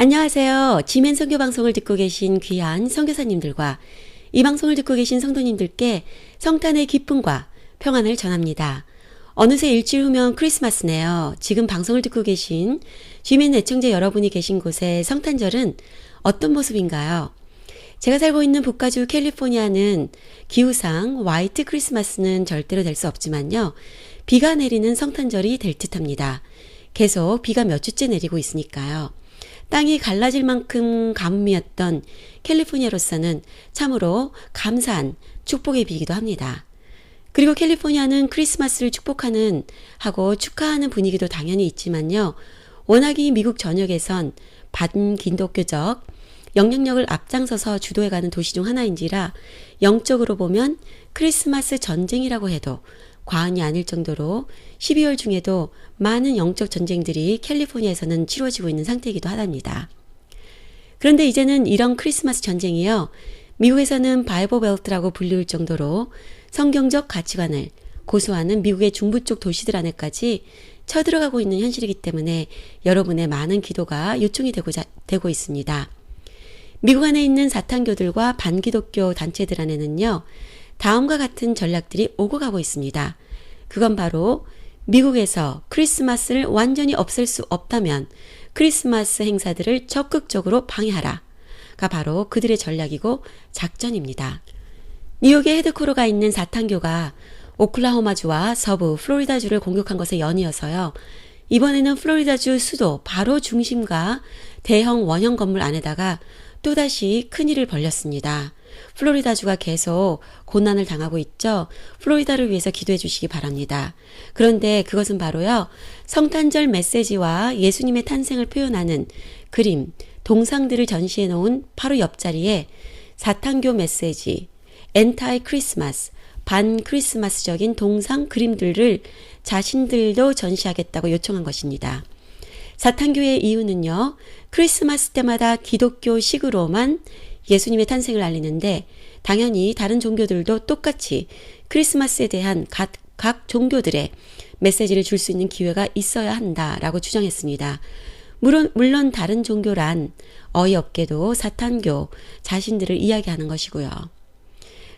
안녕하세요. 지멘 선교 방송을 듣고 계신 귀한 선교사님들과 이 방송을 듣고 계신 성도님들께 성탄의 기쁨과 평안을 전합니다. 어느새 일주일 후면 크리스마스네요. 지금 방송을 듣고 계신 지멘 애청자 여러분이 계신 곳의 성탄절은 어떤 모습인가요? 제가 살고 있는 북가주 캘리포니아는 기후상 화이트 크리스마스는 절대로 될 수 없지만요. 비가 내리는 성탄절이 될 듯합니다. 계속 비가 몇 주째 내리고 있으니까요. 땅이 갈라질 만큼 가뭄이었던 캘리포니아로서는 참으로 감사한 축복의 비이기도 합니다. 그리고 캘리포니아는 크리스마스를 축복하는 하고 축하하는 분위기도 당연히 있지만요. 워낙이 미국 전역에선 반기독교적 영향력을 앞장서서 주도해가는 도시 중 하나인지라 영적으로 보면 크리스마스 전쟁이라고 해도 과언이 아닐 정도로 12월 중에도 많은 영적 전쟁들이 캘리포니아에서는 치러지고 있는 상태이기도 하답니다. 그런데 이제는 이런 크리스마스 전쟁이요. 미국에서는 바이블 벨트라고 불릴 정도로 성경적 가치관을 고수하는 미국의 중부 쪽 도시들 안에까지 쳐들어가고 있는 현실이기 때문에 여러분의 많은 기도가 요청이 되고 있습니다. 미국 안에 있는 사탄교들과 반기독교 단체들 안에는요. 다음과 같은 전략들이 오고 가고 있습니다. 그건 바로 미국에서 크리스마스를 완전히 없앨 수 없다면 크리스마스 행사들을 적극적으로 방해하라가 바로 그들의 전략이고 작전입니다. 뉴욕의 헤드코어가 있는 사탄교가 오클라호마주와 서부 플로리다주를 공격한 것에 연이어서요. 이번에는 플로리다주 수도 바로 중심과 대형 원형 건물 안에다가 또다시 큰일을 벌였습니다. 플로리다주가 계속 고난을 당하고 있죠. 플로리다를 위해서 기도해 주시기 바랍니다. 그런데 그것은 바로요. 성탄절 메시지와 예수님의 탄생을 표현하는 그림, 동상들을 전시해 놓은 바로 옆자리에 사탄교 메시지, 엔타이 크리스마스, 반 크리스마스적인 동상 그림들을 자신들도 전시하겠다고 요청한 것입니다. 사탄교의 이유는요. 크리스마스 때마다 기독교식으로만 예수님의 탄생을 알리는데 당연히 다른 종교들도 똑같이 크리스마스에 대한 각 종교들의 메시지를 줄 수 있는 기회가 있어야 한다라고 주장했습니다. 물론 다른 종교란 어이없게도 사탄교 자신들을 이야기하는 것이고요.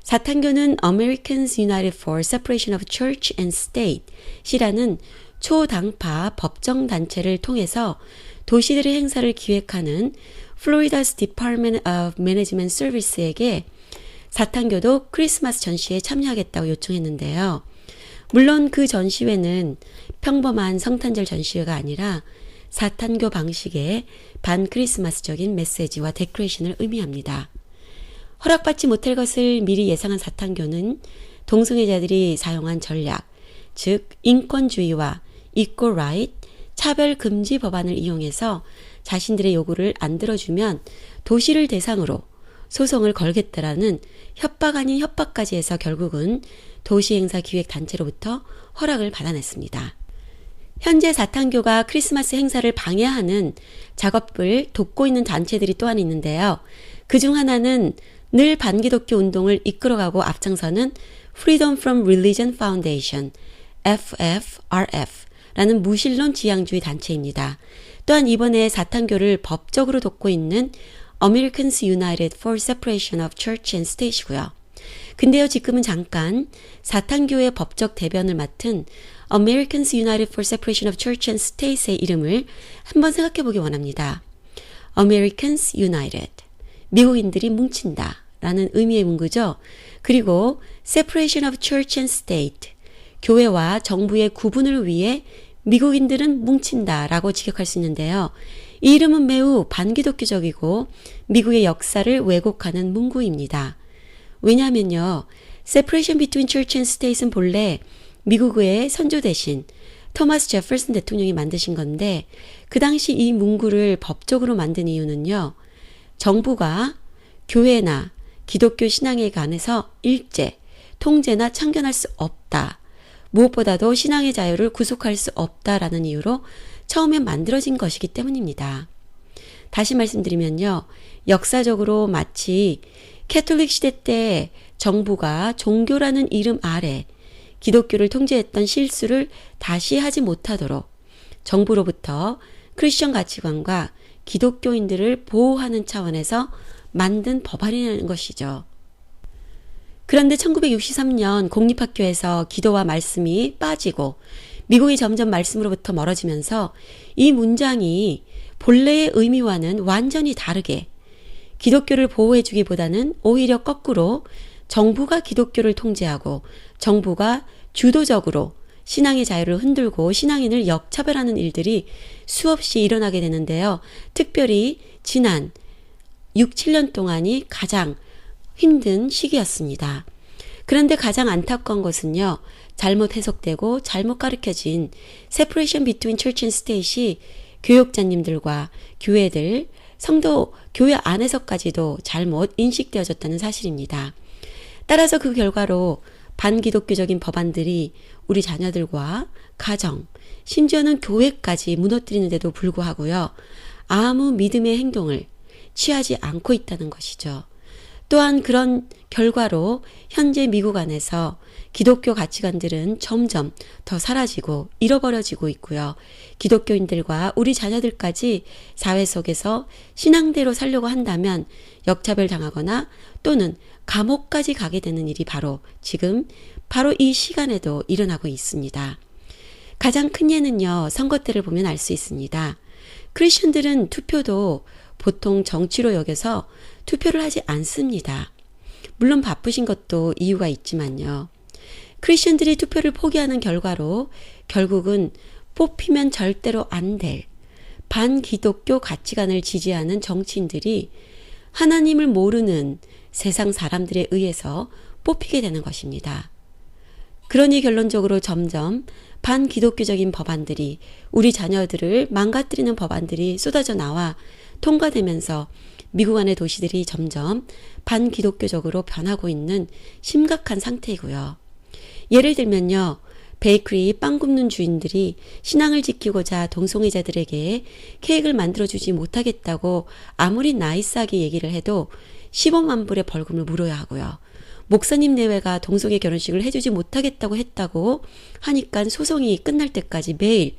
사탄교는 Americans United for Separation of Church and State 이라는 초당파 법정단체를 통해서 도시들의 행사를 기획하는 플로리다's Department of Management Service에게 사탄교도 크리스마스 전시에 참여하겠다고 요청했는데요. 물론 그 전시회는 평범한 성탄절 전시회가 아니라 사탄교 방식의 반크리스마스적인 메시지와 데코레이션을 의미합니다. 허락받지 못할 것을 미리 예상한 사탄교는 동성애자들이 사용한 전략, 즉 인권주의와 equal right, 차별 금지 법안을 이용해서 자신들의 요구를 안 들어주면 도시를 대상으로 소송을 걸겠다라는 협박 아닌 협박까지 해서 결국은 도시행사 기획단체로부터 허락을 받아냈습니다. 현재 사탄교가 크리스마스 행사를 방해하는 작업을 돕고 있는 단체들이 또한 있는데요. 그중 하나는 늘 반기독교 운동을 이끌어가고 앞장서는 Freedom from Religion Foundation, FFRF라는 무신론 지향주의 단체입니다. 또한 이번에 사탄교를 법적으로 돕고 있는 Americans United for Separation of Church and State이고요. 근데요, 지금은 잠깐 사탄교의 법적 대변을 맡은 Americans United for Separation of Church and State의 이름을 한번 생각해 보기 원합니다. Americans United, 미국인들이 뭉친다 라는 의미의 문구죠. 그리고 Separation of Church and State, 교회와 정부의 구분을 위해 미국인들은 뭉친다라고 직역할 수 있는데요. 이 이름은 매우 반기독교적이고 미국의 역사를 왜곡하는 문구입니다. 왜냐하면요. Separation between Church and State은 본래 미국의 선조 대신 토마스 제퍼슨 대통령이 만드신 건데 그 당시 이 문구를 법적으로 만든 이유는요. 정부가 교회나 기독교 신앙에 관해서 일제, 통제나 참견할 수 없다. 무엇보다도 신앙의 자유를 구속할 수 없다라는 이유로 처음에 만들어진 것이기 때문입니다. 다시 말씀드리면요. 역사적으로 마치 캐톨릭 시대 때 정부가 종교라는 이름 아래 기독교를 통제했던 실수를 다시 하지 못하도록 정부로부터 크리스천 가치관과 기독교인들을 보호하는 차원에서 만든 법안이라는 것이죠. 그런데 1963년 공립학교에서 기도와 말씀이 빠지고 미국이 점점 말씀으로부터 멀어지면서 이 문장이 본래의 의미와는 완전히 다르게 기독교를 보호해주기보다는 오히려 거꾸로 정부가 기독교를 통제하고 정부가 주도적으로 신앙의 자유를 흔들고 신앙인을 역차별하는 일들이 수없이 일어나게 되는데요. 특별히 지난 6, 7년 동안이 가장 힘든 시기였습니다. 그런데 가장 안타까운 것은요. 잘못 해석되고 잘못 가르쳐진 separation between church and state이 교육자님들과 교회들, 성도 교회 안에서까지도 잘못 인식되어졌다는 사실입니다. 따라서 그 결과로 반기독교적인 법안들이 우리 자녀들과 가정, 심지어는 교회까지 무너뜨리는데도 불구하고요. 아무 믿음의 행동을 취하지 않고 있다는 것이죠. 또한 그런 결과로 현재 미국 안에서 기독교 가치관들은 점점 더 사라지고 잃어버려지고 있고요. 기독교인들과 우리 자녀들까지 사회 속에서 신앙대로 살려고 한다면 역차별 당하거나 또는 감옥까지 가게 되는 일이 바로 이 시간에도 일어나고 있습니다. 가장 큰 예는요. 선거 때를 보면 알 수 있습니다. 크리스천들은 투표도 보통 정치로 여겨서 투표를 하지 않습니다. 물론 바쁘신 것도 이유가 있지만요. 크리스천들이 투표를 포기하는 결과로 결국은 뽑히면 절대로 안 될 반기독교 가치관을 지지하는 정치인들이 하나님을 모르는 세상 사람들에 의해서 뽑히게 되는 것입니다. 그러니 결론적으로 점점 반기독교적인 법안들이 우리 자녀들을 망가뜨리는 법안들이 쏟아져 나와 통과되면서 미국 안의 도시들이 점점 반기독교적으로 변하고 있는 심각한 상태이고요. 예를 들면요. 베이커리 빵 굽는 주인들이 신앙을 지키고자 동성애자들에게 케이크를 만들어주지 못하겠다고 아무리 나이스하게 얘기를 해도 15만 불의 벌금을 물어야 하고요. 목사님 내외가 동성애 결혼식을 해주지 못하겠다고 했다고 하니까 소송이 끝날 때까지 매일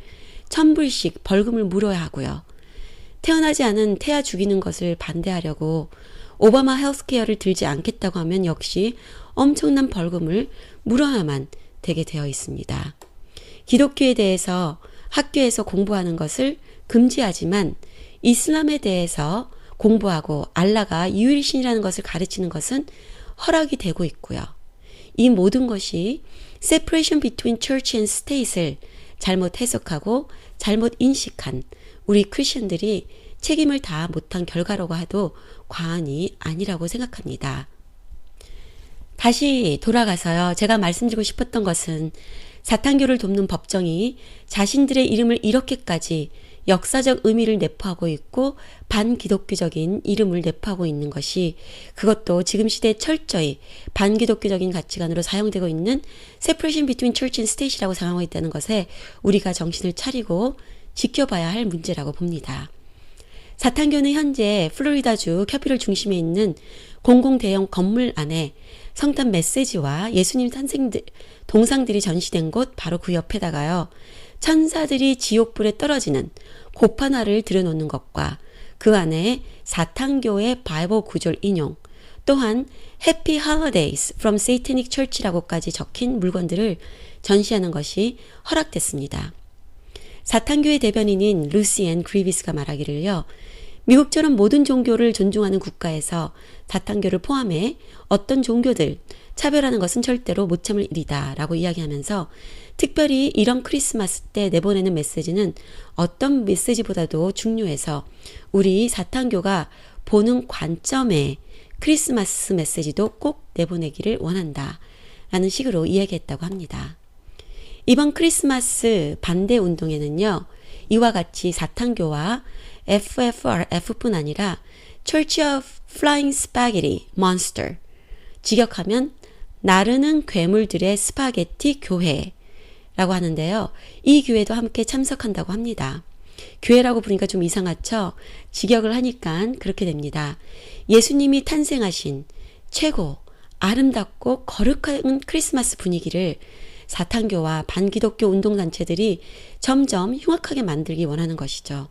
1,000불씩 벌금을 물어야 하고요. 태어나지 않은 태아 죽이는 것을 반대하려고 오바마 헬스케어를 들지 않겠다고 하면 역시 엄청난 벌금을 물어야만 되게 되어 있습니다. 기독교에 대해서 학교에서 공부하는 것을 금지하지만 이슬람에 대해서 공부하고 알라가 유일신이라는 것을 가르치는 것은 허락이 되고 있고요. 이 모든 것이 separation between church and state을 잘못 해석하고 잘못 인식한 우리 크리스천들이 책임을 다 못한 결과라고 해도 과언이 아니라고 생각합니다. 다시 돌아가서요. 제가 말씀드리고 싶었던 것은 사탄교를 돕는 법정이 자신들의 이름을 이렇게까지 역사적 의미를 내포하고 있고 반기독교적인 이름을 내포하고 있는 것이 그것도 지금 시대에 철저히 반기독교적인 가치관으로 사용되고 있는 separation between church and state이라고 사용하고 있다는 것에 우리가 정신을 차리고 지켜봐야 할 문제라고 봅니다. 사탄교는 현재 플로리다주 캐피럴 중심에 있는 공공 대형 건물 안에 성탄 메시지와 예수님 탄생들 동상들이 전시된 곳 바로 그 옆에다가요. 천사들이 지옥불에 떨어지는 고판화를 들여놓는 것과 그 안에 사탄교의 바이블 구절 인용 또한 Happy Holidays from Satanic Church라고까지 적힌 물건들을 전시하는 것이 허락됐습니다. 사탄교의 대변인인 루시앤 그리비스가 말하기를요. 미국처럼 모든 종교를 존중하는 국가에서 사탄교를 포함해 어떤 종교들 차별하는 것은 절대로 못 참을 일이다 라고 이야기하면서 특별히 이런 크리스마스 때 내보내는 메시지는 어떤 메시지보다도 중요해서 우리 사탄교가 보는 관점에 크리스마스 메시지도 꼭 내보내기를 원한다 라는 식으로 이야기했다고 합니다. 이번 크리스마스 반대 운동에는요. 이와 같이 사탄교와 FFRF뿐 아니라 Church of Flying Spaghetti Monster 직역하면 나르는 괴물들의 스파게티 교회라고 하는데요. 이 교회도 함께 참석한다고 합니다. 교회라고 부르니까 좀 이상하죠? 직역을 하니까 그렇게 됩니다. 예수님이 탄생하신 최고 아름답고 거룩한 크리스마스 분위기를 사탄교와 반기독교 운동단체들이 점점 흉악하게 만들기 원하는 것이죠.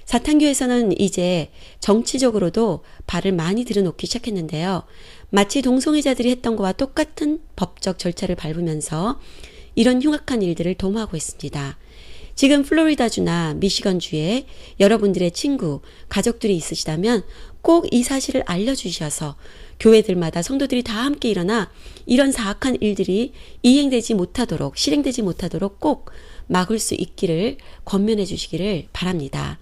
사탄교에서는 이제 정치적으로도 발을 많이 들여놓기 시작했는데요. 마치 동성애자들이 했던 것과 똑같은 법적 절차를 밟으면서 이런 흉악한 일들을 도모하고 있습니다. 지금 플로리다주나 미시건주에 여러분들의 친구, 가족들이 있으시다면 꼭 이 사실을 알려주셔서 교회들마다 성도들이 다 함께 일어나 이런 사악한 일들이 이행되지 못하도록, 실행되지 못하도록 꼭 막을 수 있기를 권면해 주시기를 바랍니다.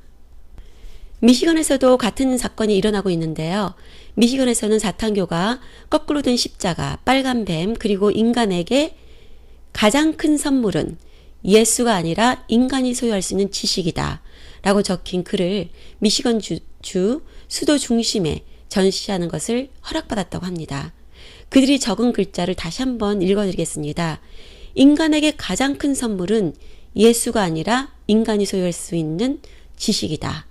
미시건에서도 같은 사건이 일어나고 있는데요. 미시건에서는 사탄교가 거꾸로 된 십자가, 빨간 뱀, 그리고 인간에게 가장 큰 선물은 예수가 아니라 인간이 소유할 수 있는 지식이다 라고 적힌 글을 미시건 주 수도 중심에 전시하는 것을 허락받았다고 합니다. 그들이 적은 글자를 다시 한번 읽어드리겠습니다. 인간에게 가장 큰 선물은 예수가 아니라 인간이 소유할 수 있는 지식이다.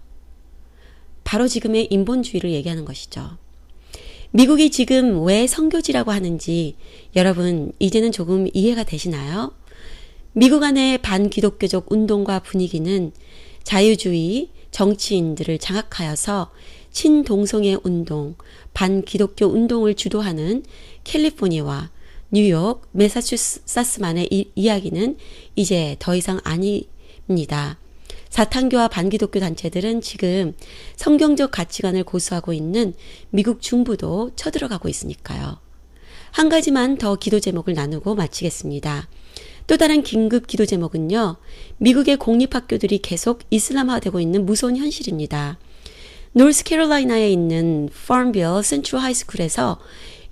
바로 지금의 인본주의를 얘기하는 것이죠. 미국이 지금 왜 선교지라고 하는지 여러분 이제는 조금 이해가 되시나요? 미국 안의 반기독교적 운동과 분위기는 자유주의 정치인들을 장악하여서 친동성애 운동, 반기독교 운동을 주도하는 캘리포니아와 뉴욕, 매사추세츠만의 이야기는 이제 더 이상 아닙니다. 사탄교와 반기독교 단체들은 지금 성경적 가치관을 고수하고 있는 미국 중부도 쳐들어가고 있으니까요. 한 가지만 더 기도 제목을 나누고 마치겠습니다. 또 다른 긴급 기도 제목은요. 미국의 공립학교들이 계속 이슬람화되고 있는 무서운 현실입니다. 노스캐롤라이나에 있는 팜빌 센트럴 하이스쿨에서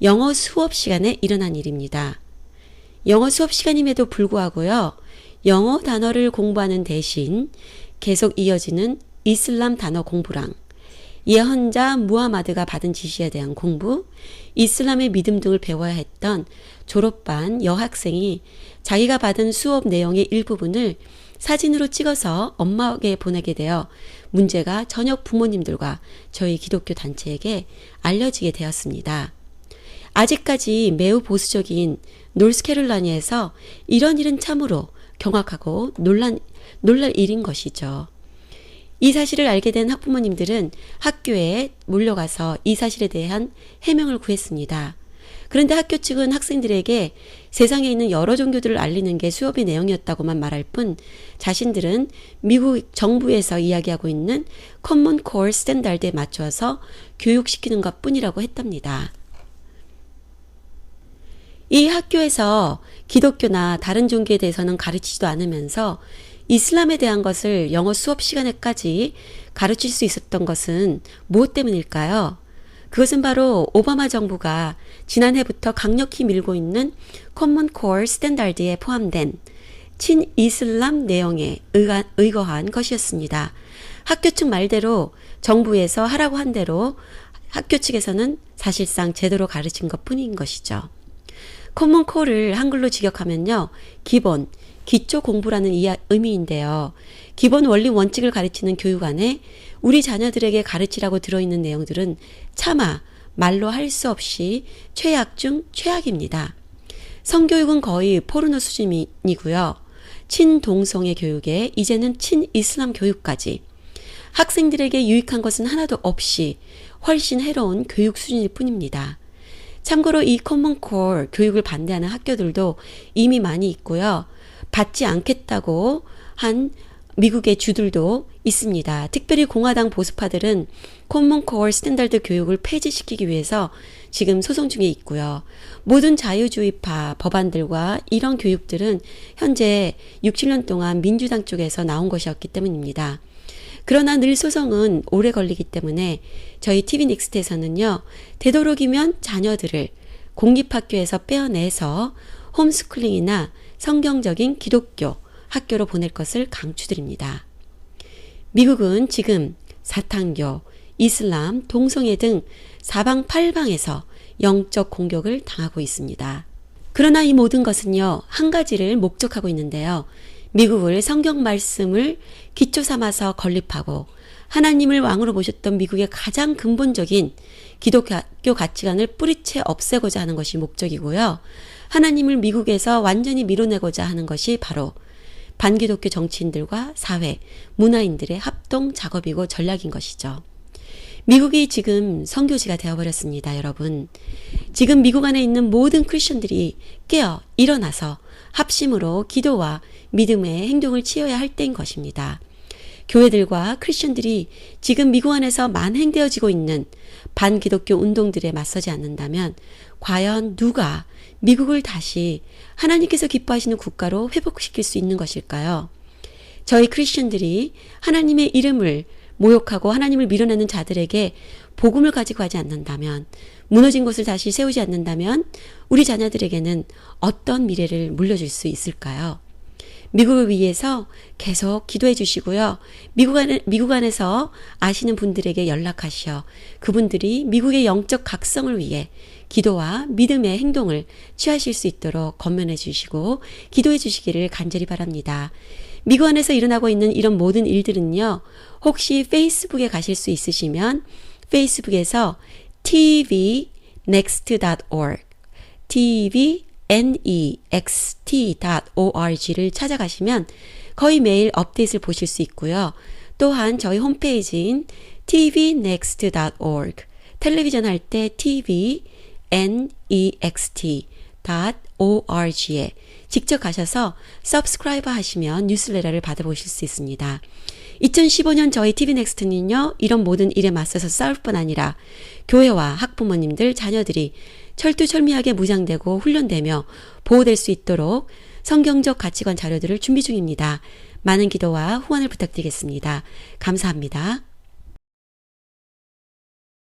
영어 수업 시간에 일어난 일입니다. 영어 수업 시간임에도 불구하고요. 영어 단어를 공부하는 대신 계속 이어지는 이슬람 단어 공부랑 예언자 무하마드가 받은 지시에 대한 공부, 이슬람의 믿음 등을 배워야 했던 졸업반 여학생이 자기가 받은 수업 내용의 일부분을 사진으로 찍어서 엄마에게 보내게 되어 문제가 저녁 부모님들과 저희 기독교 단체에게 알려지게 되었습니다. 아직까지 매우 보수적인 노스캐롤라이나에서 이런 일은 참으로 경악하고 놀랄 일인 것이죠. 이 사실을 알게 된 학부모님들은 학교에 몰려가서 이 사실에 대한 해명을 구했습니다. 그런데 학교 측은 학생들에게 세상에 있는 여러 종교들을 알리는 게 수업의 내용이었다고만 말할 뿐 자신들은 미국 정부에서 이야기하고 있는 커먼 코어 스탠다드에 맞춰서 교육시키는 것뿐이라고 했답니다. 이 학교에서 기독교나 다른 종교에 대해서는 가르치지도 않으면서 이슬람에 대한 것을 영어 수업 시간에까지 가르칠 수 있었던 것은 무엇 때문일까요? 그것은 바로 오바마 정부가 지난해부터 강력히 밀고 있는 커먼 코어 스탠다드에 포함된 친이슬람 내용에 의거한 것이었습니다. 학교 측 말대로 정부에서 하라고 한 대로 학교 측에서는 사실상 제대로 가르친 것뿐인 것이죠. 커먼 코어를 한글로 직역하면요. 기본, 기초 공부라는 의미인데요. 기본 원리 원칙을 가르치는 교육 안에 우리 자녀들에게 가르치라고 들어있는 내용들은 차마 말로 할 수 없이 최악 중 최악입니다. 성교육은 거의 포르노 수준이고요. 친동성애 교육에 이제는 친이슬람 교육까지 학생들에게 유익한 것은 하나도 없이 훨씬 해로운 교육 수준일 뿐입니다. 참고로 이 커먼 코어 교육을 반대하는 학교들도 이미 많이 있고요. 받지 않겠다고 한 미국의 주들도 있습니다. 특별히 공화당 보수파들은 커먼 코어 스탠다드 교육을 폐지시키기 위해서 지금 소송 중에 있고요. 모든 자유주의파 법안들과 이런 교육들은 현재 6, 7년 동안 민주당 쪽에서 나온 것이었기 때문입니다. 그러나 늘 소송은 오래 걸리기 때문에 저희 TV 넥스트에서는요. 되도록이면 자녀들을 공립학교에서 빼어내서 홈스쿨링이나 성경적인 기독교 학교로 보낼 것을 강추드립니다. 미국은 지금 사탄교, 이슬람, 동성애 등 사방팔방에서 영적 공격을 당하고 있습니다. 그러나 이 모든 것은요. 한 가지를 목적하고 있는데요. 미국을 성경 말씀을 기초 삼아서 건립하고 하나님을 왕으로 모셨던 미국의 가장 근본적인 기독교 가치관을 뿌리채 없애고자 하는 것이 목적이고요. 하나님을 미국에서 완전히 밀어내고자 하는 것이 바로 반기독교 정치인들과 사회, 문화인들의 합동 작업이고 전략인 것이죠. 미국이 지금 선교지가 되어버렸습니다, 여러분. 지금 미국 안에 있는 모든 크리스천들이 깨어 일어나서 합심으로 기도와 믿음의 행동을 취해야 할 때인 것입니다. 교회들과 크리스천들이 지금 미국 안에서 만행되어지고 있는 반기독교 운동들에 맞서지 않는다면 과연 누가 미국을 다시 하나님께서 기뻐하시는 국가로 회복시킬 수 있는 것일까요? 저희 크리스천들이 하나님의 이름을 모욕하고 하나님을 밀어내는 자들에게 복음을 가지고 하지 않는다면, 무너진 것을 다시 세우지 않는다면 우리 자녀들에게는 어떤 미래를 물려줄 수 있을까요? 미국을 위해서 계속 기도해 주시고요. 미국 안에서 아시는 분들에게 연락하시어 그분들이 미국의 영적 각성을 위해 기도와 믿음의 행동을 취하실 수 있도록 권면해 주시고 기도해 주시기를 간절히 바랍니다. 미국 안에서 일어나고 있는 이런 모든 일들은요, 혹시 페이스북에 가실 수 있으시면 페이스북에서 tvnext.org tvnext.org를 찾아가시면 거의 매일 업데이트를 보실 수 있고요. 또한 저희 홈페이지인 tvnext.org, 텔레비전 할 때 tvnext.org에 직접 가셔서 서브스크라이버 하시면 뉴스레터를 받아보실 수 있습니다. 2015년 저희 TV넥스트는요, 이런 모든 일에 맞서서 싸울 뿐 아니라 교회와 학부모님들, 자녀들이 철두철미하게 무장되고 훈련되며 보호될 수 있도록 성경적 가치관 자료들을 준비 중입니다. 많은 기도와 후원을 부탁드리겠습니다. 감사합니다.